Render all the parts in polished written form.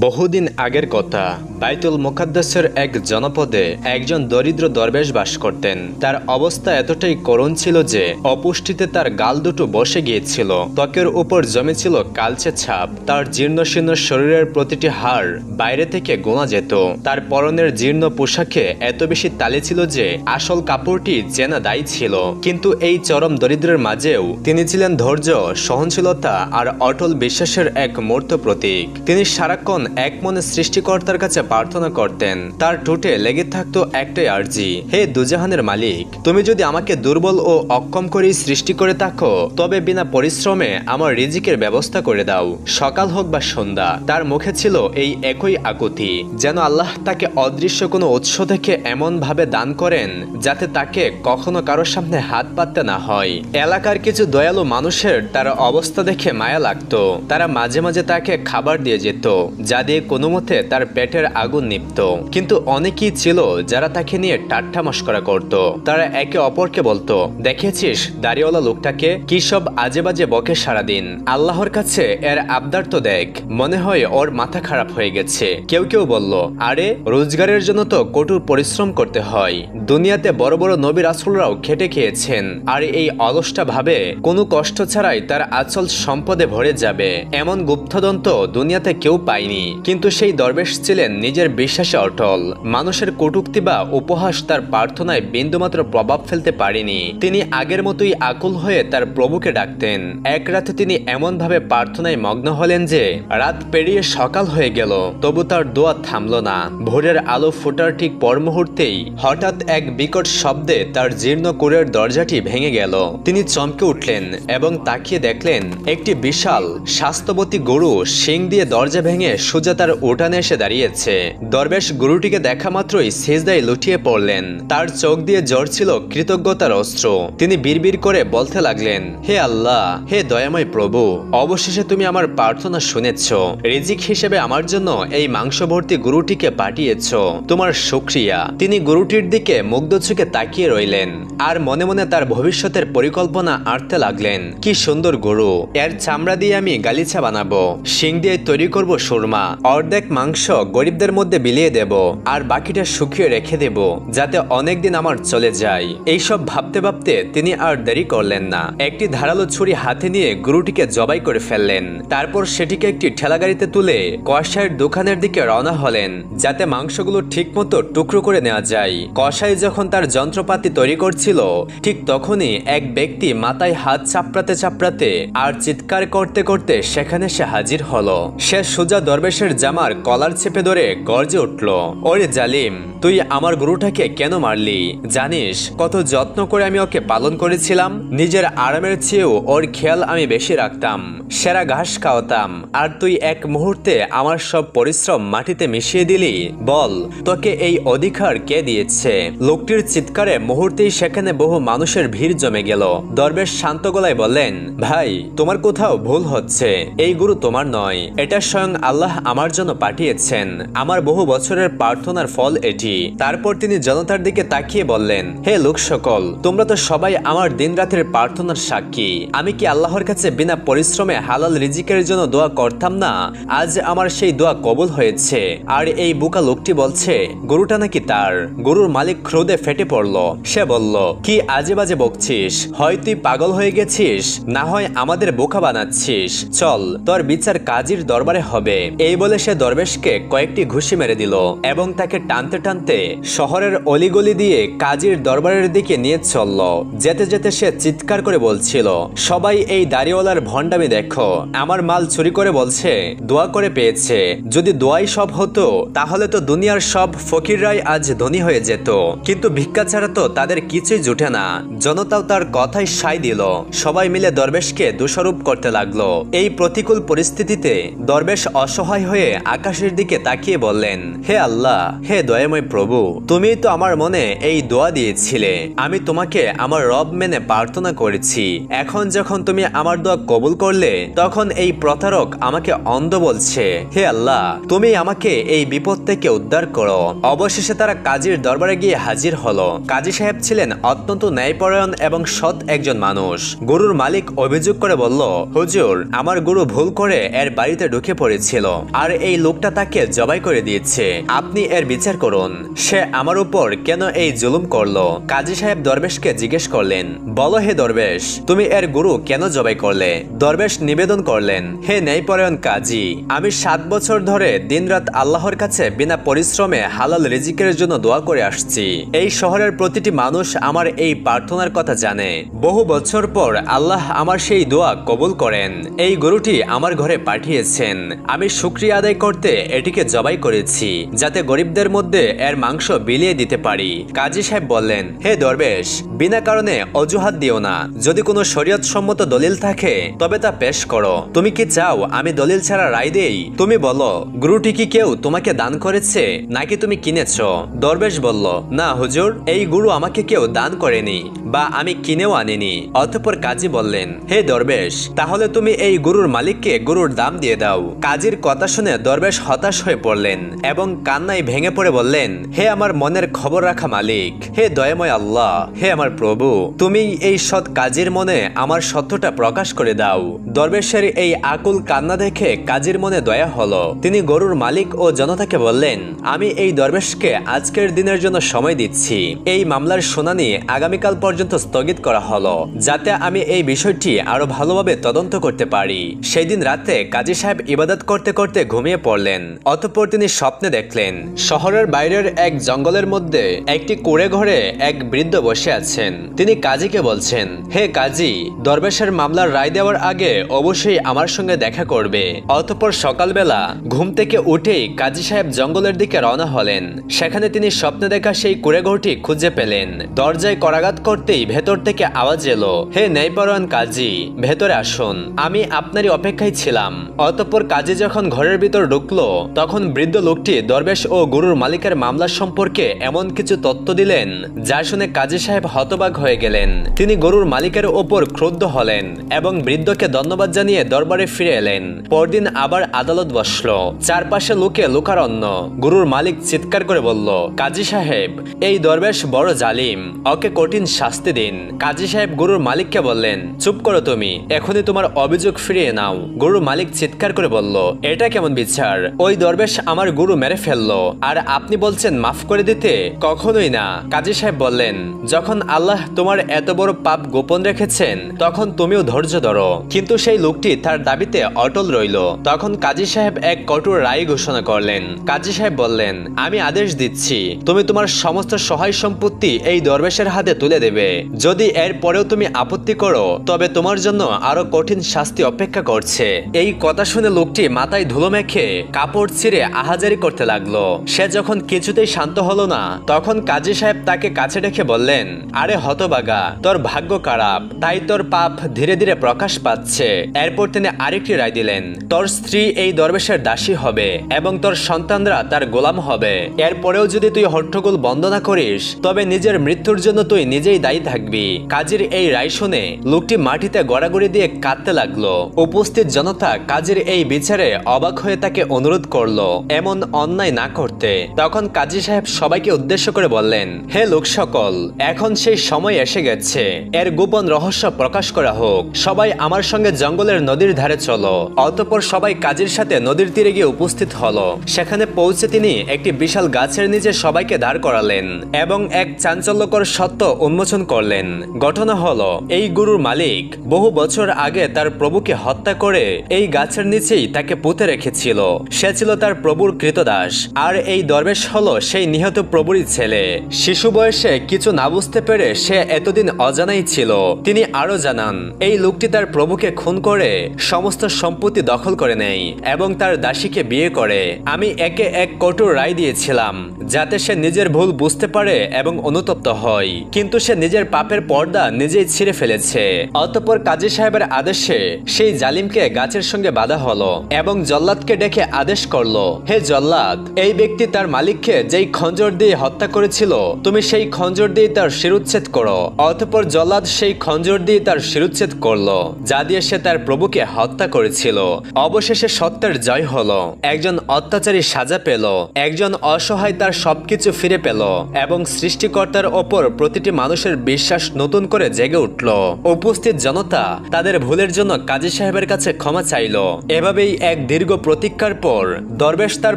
বহুদিন আগের কথা, বাইতুল মুকাদ্দাসের এক জনপদে একজন দরিদ্র দরবেশ বাস করতেন। তার অবস্থা এতটাই করুণ ছিল যে অপুষ্টিতে তার গাল দুটো বসে গিয়েছিল, ত্বকের উপর জমেছিল কালচে ছাপ। তার জীর্ণশীর্ণ শরীরের প্রতিটি হাড় বাইরে থেকে গোনা যেত। তার পরনের জীর্ণ পোশাকে এত বেশি তালি ছিল যে আসল কাপড়টি চেনা দায়ী ছিল। কিন্তু এই চরম দরিদ্রের মাঝেও তিনি ছিলেন ধৈর্য, সহনশীলতা আর অটল বিশ্বাসের এক মূর্ত প্রতীক। তিনি সারাক্ষণ এক মনে সৃষ্টিকর্তার কাছে প্রার্থনা করতেন। তার ঠোঁটে লেগে থাকতো একটাই আরজি, হে দুজাহানের মালিক, তুমি যদি আমাকে দুর্বল ও অক্ষম করেই সৃষ্টি করে থাকো, তবে বিনা পরিশ্রমে আমার রিজিকের ব্যবস্থা করে দাও, সকাল হোক বা সন্ধ্যা। তার মুখে ছিল এই একই আকুতি, যেন আল্লাহ তাকে অদৃশ্য কোনো উৎস থেকে এমন ভাবে দান করেন যাতে তাকে কখনো কারোর সামনে হাত পাততে না হয়। এলাকার কিছু দয়ালু মানুষের তার অবস্থা দেখে মায়া লাগতো। তারা মাঝে মাঝে তাকে খাবার দিয়ে যেত, যা দিয়ে কোনো মতে তার পেটের আগুন নিভত। কিন্তু অনেকেই ছিল যারা তাকে নিয়ে ঠাট্টা মশকরা করত। তারা একে অপরকে বলতো, দেখেছিস দাড়িওয়ালা লোকটাকে, কি সব আজে বাজে বকে সারাদিন, আল্লাহর কাছে এর আবদার তো দেখ, মনে হয় ওর মাথা খারাপ হয়ে গেছে। কেউ কেউ বলল, আরে রোজগারের জন্য তো কঠোর পরিশ্রম করতে হয়, দুনিয়াতে বড় বড় নবী রাসূলরাও খেটে খেয়েছেন, আর এই অলসটা ভাবে কোনো কষ্ট ছাড়াই তার আচল সম্পদে ভরে যাবে, এমন গুপ্তদন্ত দুনিয়াতে কেউ পায়নি। কিন্তু সেই দরবেশ ছিলেন নিজের বিশ্বাসে অটল। মানুষের কটূক্তি বা উপহাস তার প্রার্থনায় বিন্দুমাত্র প্রভাব ফেলতে পারেনি। তিনি আগের মতোই আকুল হয়ে তার প্রভুকে ডাকতেন। এক রাতে তিনি এমন ভাবে প্রার্থনায় মগ্ন হলেন যে রাত পেরিয়ে সকাল হয়ে গেল, তবু তার দোয়া থামল না। ভোরের আলো ফোটার ঠিক পর মুহূর্তেই হঠাৎ এক বিকট শব্দে তার জীর্ণ কুরের দরজাটি ভেঙে গেল। তিনি চমকে উঠলেন এবং তাকিয়ে দেখলেন একটি বিশাল স্বাস্থ্যবতী গরু শিং দিয়ে দরজা ভেঙে সোজা তার উঠানে এসে দাঁড়িয়েছে। দরবেশ গরুটিকে দেখা মাত্রই সিজদায় লুটিয়ে পড়লেন। তার চোখ দিয়ে ঝরছিল কৃতজ্ঞতার অস্ত্র। তিনি বিড়বিড় করে বলতে লাগলেন, হে আল্লাহ, হে দয়াময় প্রভু, অবশেষে তুমি আমার প্রার্থনা শুনেছ। রিজিক হিসেবে আমার জন্য এই মাংস ভর্তি গরুটিকে পাঠিয়েছ, তোমার শুকরিয়া। তিনি গরুটির দিকে মুগ্ধ চোখে তাকিয়ে রইলেন আর মনে মনে তার ভবিষ্যতের পরিকল্পনা আঁটতে লাগলেন। কি সুন্দর গরু, এর চামড়া দিয়ে আমি গালিচা বানাবো, শিং দিয়ে তৈরি করব সুরমা, অর্ধেক মাংস গরিবদের মধ্যে বিলিয়ে দেব আর বাকিটা শুকিয়ে রেখে দেব যাতে অনেকদিন আমার চলে যায়। এইসব ভাবতে ভাবতে তিনি আর দেরি করলেন না। একটি ধারালো ছুরি হাতে নিয়ে গরুটিকে জবাই করে ফেললেন। তারপর সেটিকে একটি ঠেলাগাড়িতে তুলে কসাইয়ের দোকানের দিকে রওনা হলেন যাতে মাংসগুলো ঠিকমতো টুকরো করে নেওয়া যায়। কসাই যখন তার যন্ত্রপাতি তৈরি করছিল, ঠিক তখনই এক ব্যক্তি মাথায় হাত চাপড়াতে চাপড়াতে আর চিৎকার করতে করতে সেখানে সে হাজির হলো। সে সোজা দরবেশের জামার কলার চেপে ধরে গর্জে উঠল, ওরে জালিম, তুই আমার গরুটাকে কেন মারলি? জানিস কত যত্ন করে আমি ওকে পালন করেছিলাম, নিজের আরামের চেয়েও ওর খেয়াল আমি বেশি রাখতাম, সেরা ঘাস খাওয়াতাম, আর তুই এক মুহূর্তে আমার সব পরিশ্রম মাটিতে মিশিয়ে দিলি। বল, তোকে এই অধিকার কে দিয়েছে? লোকটির চিৎকারে মুহূর্তেই সেখানে বহু মানুষের ভিড় জমে গেল। দরবেশ শান্ত গলায় বললেন, ভাই, তোমার কোথাও ভুল হচ্ছে, এই গরু তোমার নয়, এটা স্বয়ং আল্লাহ আমার জন্য পাঠিয়েছেন, আমার বহু বছরের প্রার্থনার ফল এটি। তারপর তিনি জনতার দিকে তাকিয়ে বললেন, হে লোক সকল, তোমরা তো সবাই আমার দিন রাতের প্রার্থনার সাক্ষী। আমি কি আল্লাহর কাছে বিনা পরিশ্রমে হালাল রিজিকের জন্য দোয়া করতাম না? আজ আমার সেই দোয়া কবুল হয়েছে। আর এই বোকা লোকটি বলছে গরুটা নাকি তার। গরুর মালিক ক্রোধে ফেটে পড়ল। সে বলল, কি আজে বাজে বকছিস? হয় তুই পাগল হয়ে গেছিস, না হয় আমাদের বোকা বানাচ্ছিস, চল তোর বিচার কাজীর দরবারে হবে। এই বলে সে দরবেশকে কয়েকটি ঘুষি মেরে দিল এবং তাকে টানতে টানতে শহরের অলিগলি দিয়ে কাজীর দরবারের দিকে নিয়ে চলল। যেতে যেতে সে চিৎকার করে বলছিল, সবাই এই দাড়িওয়ালার ভণ্ডামি দেখো, আমার মাল চুরি করে বলছে দোয়া করে পেয়েছে। যদি দোয়াই সব হতো তাহলে তো দুনিয়ার সব ফকিররাই আজ ধনী হয়ে যেত, কিন্তু ভিক্ষা ছাড়া তো তাদের কিছুই জুটে না। জনতাও তার কথাই সায় দিল। সবাই মিলে দরবেশকে দোষারোপ করতে লাগলো। এই প্রতিকূল পরিস্থিতিতে দরবেশ অসহায় হয়ে আকাশের দিকে তাকিয়ে বললেন, হে আল্লাহ, হে দয়াময় প্রভু, তুমি তো আমার মনে এই দোয়া দিয়েছিলে, আমি তোমাকে আমার রব মেনে প্রার্থনা করেছি। এখন যখন তুমি আমার দোয়া কবুল করলে, তখন এই প্রতারক আমাকে অন্ধ বলছে। হে আল্লাহ, তুমি আমাকে এই বিপদ থেকে উদ্ধার করো। অবশেষে তারা কাজীর দরবারে গিয়ে হাজির হলো। কাজী সাহেব ছিলেন অত্যন্ত ন্যায়পরায়ণ এবং সৎ একজন মানুষ। গরুর মালিক অভিযোগ করে বলল, হুজুর, আমার গরু ভুল করে এর বাড়িতে ঢুকে পড়েছিল, আর এই লোকটা তাকে জবাই করে দিয়েছে। আপনি এর বিচার করুন, সে আমার উপর কেন এই জুলুম করলো? কাজী সাহেব দরবেশকে জিজ্ঞেস করলেন, বলো হে দরবেশ, তুমি এর গুরু কেন জবাই করলে? দরবেশ নিবেদন করলেন, হে ন্যায়পরায়ণ কাজী, আমি 7 বছর ধরে দিনরাত আল্লাহর কাছে বিনা পরিশ্রমে হালাল রিজিকের জন্য দোয়া করে আসছি। এই শহরের প্রতিটি মানুষ আমার এই প্রার্থনার কথা জানে। বহু বছর পর আল্লাহ আমার সেই দোয়া কবুল করেন। এই গরুটি আমার ঘরে পাঠিয়েছেন। আমি শুকরিয়া আদায় করতে এটিকে জবাই করেছি, যাতে গরিবদের মধ্যে এর মাংস বিলিয়ে দিতে পারি। কাজী সাহেব বললেন, হে দরবেশ, বিনা কারণে অজুহাত দিও না। যদি কোনো শরীয়ত সম্মত দলিল থাকে তবে তা পেশ করো। তুমি কি চাও আমি দলিল ছাড়া রায় দেই? তুমি বলো, গরুটি কি কেউ তোমাকে দান করেছে নাকি তুমি কিনেছ? দরবেশ বলল, না হুজুর, এই গরু আমাকে কেউ দান করেনি বা আমি কিনেও আনিনি। অতঃপর কাজী বললেন, হে দরবেশ, তাহলে তুমি এই গরুর মালিককে গরুর দাম দিয়ে দাও। কাজীর কথা শুনে দরবেশ হতাশ হয়ে পড়লেন এবং কান্নায় ভেঙে পড়ে বললেন, হে আমার মনের খবর রাখা মালিক, হে দয়াময় আল্লাহ, হে আমার প্রভু, তুমি এই সৎ কাজীর মনে আমার সত্যটা প্রকাশ করে দাও। দরবেশের এই আকুল কান্না দেখে কাজীর মনে দয়া হলো। তিনি গরুর মালিক ও জনতাকে বললেন, আমি এই দরবেশকে আজকের দিনের জন্য সময় দিচ্ছি। এই মামলার শুনানি আগামীকাল পর্যন্ত স্থগিত করা হলো, যাতে আমি এই বিষয়টি আরো ভালোভাবে তদন্ত করতে পারি। সেই দিন রাতে কাজী সাহেব ইবাদত করতে করতে ঘুমিয়ে পড়লেন। অতঃপর তিনি স্বপ্নে দেখলেন, শহরের বাইরের এক জঙ্গলের মধ্যে একটি কুঁড়ে ঘরে এক বৃদ্ধ বসে আছেন। তিনি কাজীকে বলছেন, হে কাজী, দরবেশের মামলার রায় দেওয়ার আগে অবশ্যই আমার সঙ্গে দেখা করবে। অতঃপর সকালবেলা ঘুম থেকে উঠেই কাজী সাহেব জঙ্গলের দিকে রওনা হলেন। সেখানে তিনি স্বপ্নে দেখা সেই কুঁড়ে ঘরটি খুঁজে পেলেন। দরজায় করাঘাত করতেই ভেতর থেকে আওয়াজ এলো, হে ন্যায়পরায়ণ কাজী, ভেতরে আসুন, আমি আপনারই অপেক্ষায় ছিলাম। অতঃপর কাজী যখন ঘরের ভিতর ঢুকলো তখন বৃদ্ধ লোকটি দরবেশ ও গরুর মালিকের মামলা সম্পর্কে এমন কিছু তথ্য দিলেন যা শুনে কাজী সাহেব হতবাক হয়ে গেলেন। তিনি গরুর মালিকের ওপর ক্রুদ্ধ হলেন এবং বৃদ্ধকে ধন্যবাদ জানিয়ে দরবারে ফিরে এলেন। পরদিন আবার আদালত বসলো। চারপাশে লোকে লোকারণ্য। গরুর মালিক চিৎকার করে বলল, কাজী সাহেব, এই দরবেশ বড় জালিম, ওকে কঠিন শাস্তি দিন। কাজী সাহেব গরুর মালিককে বললেন, চুপ করো তুমি, এখনই তোমার অভিযোগ ফিরিয়ে নাও। গরুর মালিক চিৎকার করে বলল, এটা কেমন বিচার? ওই দরবেশ আমার গরু মেরে ফেললো আর আপনি বলছেন মাফ করে দিতে? কখনোই না। কাজী সাহেব বললেন, যখন আল্লাহ তোমার এত বড় পাপ গোপন রেখেছেন তখন তুমিও ধৈর্য ধরো। কিন্তু সেই লোকটি তার দাবিতে অটল রইল। তখন কাজী সাহেব এক কঠোর রায় ঘোষণা করলেন। কাজী সাহেব বললেন, আমি আদেশ দিচ্ছি, তুমি তোমার সমস্ত সহায় সম্পত্তি এই দরবেশের হাতে তুলে দেবে। যদি এর পরেও তুমি আপত্তি করো তবে তোমার জন্য আরো কঠিন শাস্তি অপেক্ষা করছে। এই কথা শুনে লোকটি মাথায় ধুলো মেখে কাপড় ছিঁড়ে আহাজারি করতে লাগলো। সে যখন কিছুতেই শান্ত হলো না তখন কাজী সাহেব তাকে কাছে ডেকে বললেন, আরে হতবাগা, তোর ভাগ্য খারাপ, তাই তোর পাপ ধীরে ধীরে প্রকাশ পাচ্ছে। এরপর তিনি আরেকটি রায় দিলেন, তোর স্ত্রী এই দরবেশের দাসী হবে এবং তোর সন্তানরা তার গোলাম হবে। এরপরেও যদি তুই হট্টগোল বন্ধ না করিস তবে নিজের মৃত্যুর জন্য তুই নিজেই দায়ী থাকবি। কাজীর এই রায় শুনে লোকটি মাটিতে গড়াগড়ি দিয়ে কাঁদতে লাগলো। উপস্থিত জনতা কাজীর এই বিচারে অবাক হয়ে তাকে অনুরোধ করলো এমন অন্যায় না করতে। তখন কাজী সাহেব সবাইকে উদ্দেশ্য করে বললেন, হে লোক সকল, এখন সেই সময় এসে গেছে, এর গোপন রহস্য প্রকাশ করা হোক। সবাই আমার সঙ্গে জঙ্গলের নদীর ধারে চলো। অতঃপর সবাই কাজীর সাথে নদীর তীরে গিয়ে উপস্থিত হলো। সেখানে পৌঁছে তিনি একটি বিশাল গাছের নিচে সবাইকে দাঁড় করালেন এবং এক চাঞ্চল্যকর সত্য উন্মোচন করলেন। ঘটনা হলো, এই গরুর মালিক বহু বছর আগে তার প্রভুকে হত্যা করে এই গাছের নিচেই তাকে পুঁতে রেখেছিল। সে ছিল তার প্রভুর কৃতদাস, আর এই দরবেশ হলো সেই নিহত প্রভুরই ছেলে। শিশু বয়সে কিছু না বুঝতে পেরে সে এতদিন অজানাই ছিল। তিনি আরো জানান, এই লোকটি তার প্রভুকে খুন করে সমস্ত সম্পত্তি দখল করে নেয় এবং তার দাসীকে বিয়ে করে। আমি একে এক কঠোর রায় দিয়েছিলাম যাতে সে নিজের ভুল বুঝতে পারে এবং অনুতপ্ত হয়, কিন্তু সে নিজের পাপের পর্দা নিজেই ছিঁড়ে ফেলেছে। অতঃপর কাজী সাহেবের আদেশে সেই জালিমকে গাছের সঙ্গে বাঁধা হলো এবং জল্লাদকে ডেকে আদেশ করলো, হে জল্লাদ, এই ব্যক্তি তার মালিককে যেই খঞ্জর দিয়ে হত্যা করেছিল তুমি সেই খঞ্জর দিয়ে তার শিরুচ্ছেদ করো। অতঃপর জল্লাদ সেই খঞ্জর দিয়ে তার শিরুচ্ছেদ করলো, যা দিয়ে সে তার প্রভুকে হত্যা করেছিল। অবশেষে সত্যের জয় হলো। একজন অত্যাচারী সাজা পেল, একজন অসহায় তার সবকিছু ফিরে পেল এবং সৃষ্টিকর্তার ওপর প্রতিটি মানুষের বিশ্বাস নতুন করে জেগে উঠল। উপস্থিত জনতা তাদের ভুলের জন্য কাজী সাহেবের কাছে ক্ষমা চাইল। এভাবেই এক দীর্ঘ প্রতীক্ষার পর দরবেশ তার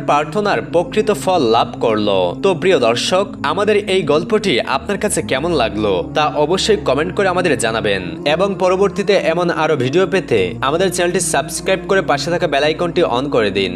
প্রার্থনার প্রকৃত ফল লাভ করলো। তো প্রিয় দর্শক, আমাদের এই গল্পটি আপনার কাছে কেমন লাগলো তা অবশ্যই কমেন্ট করে আমাদের জানাবেন এবং পরবর্তীতে এমন আরো ভিডিও পেতে আমাদের চ্যানেলটি সাবস্ক্রাইব করে পাশে থাকা বেল আইকনটি অন করে দিন।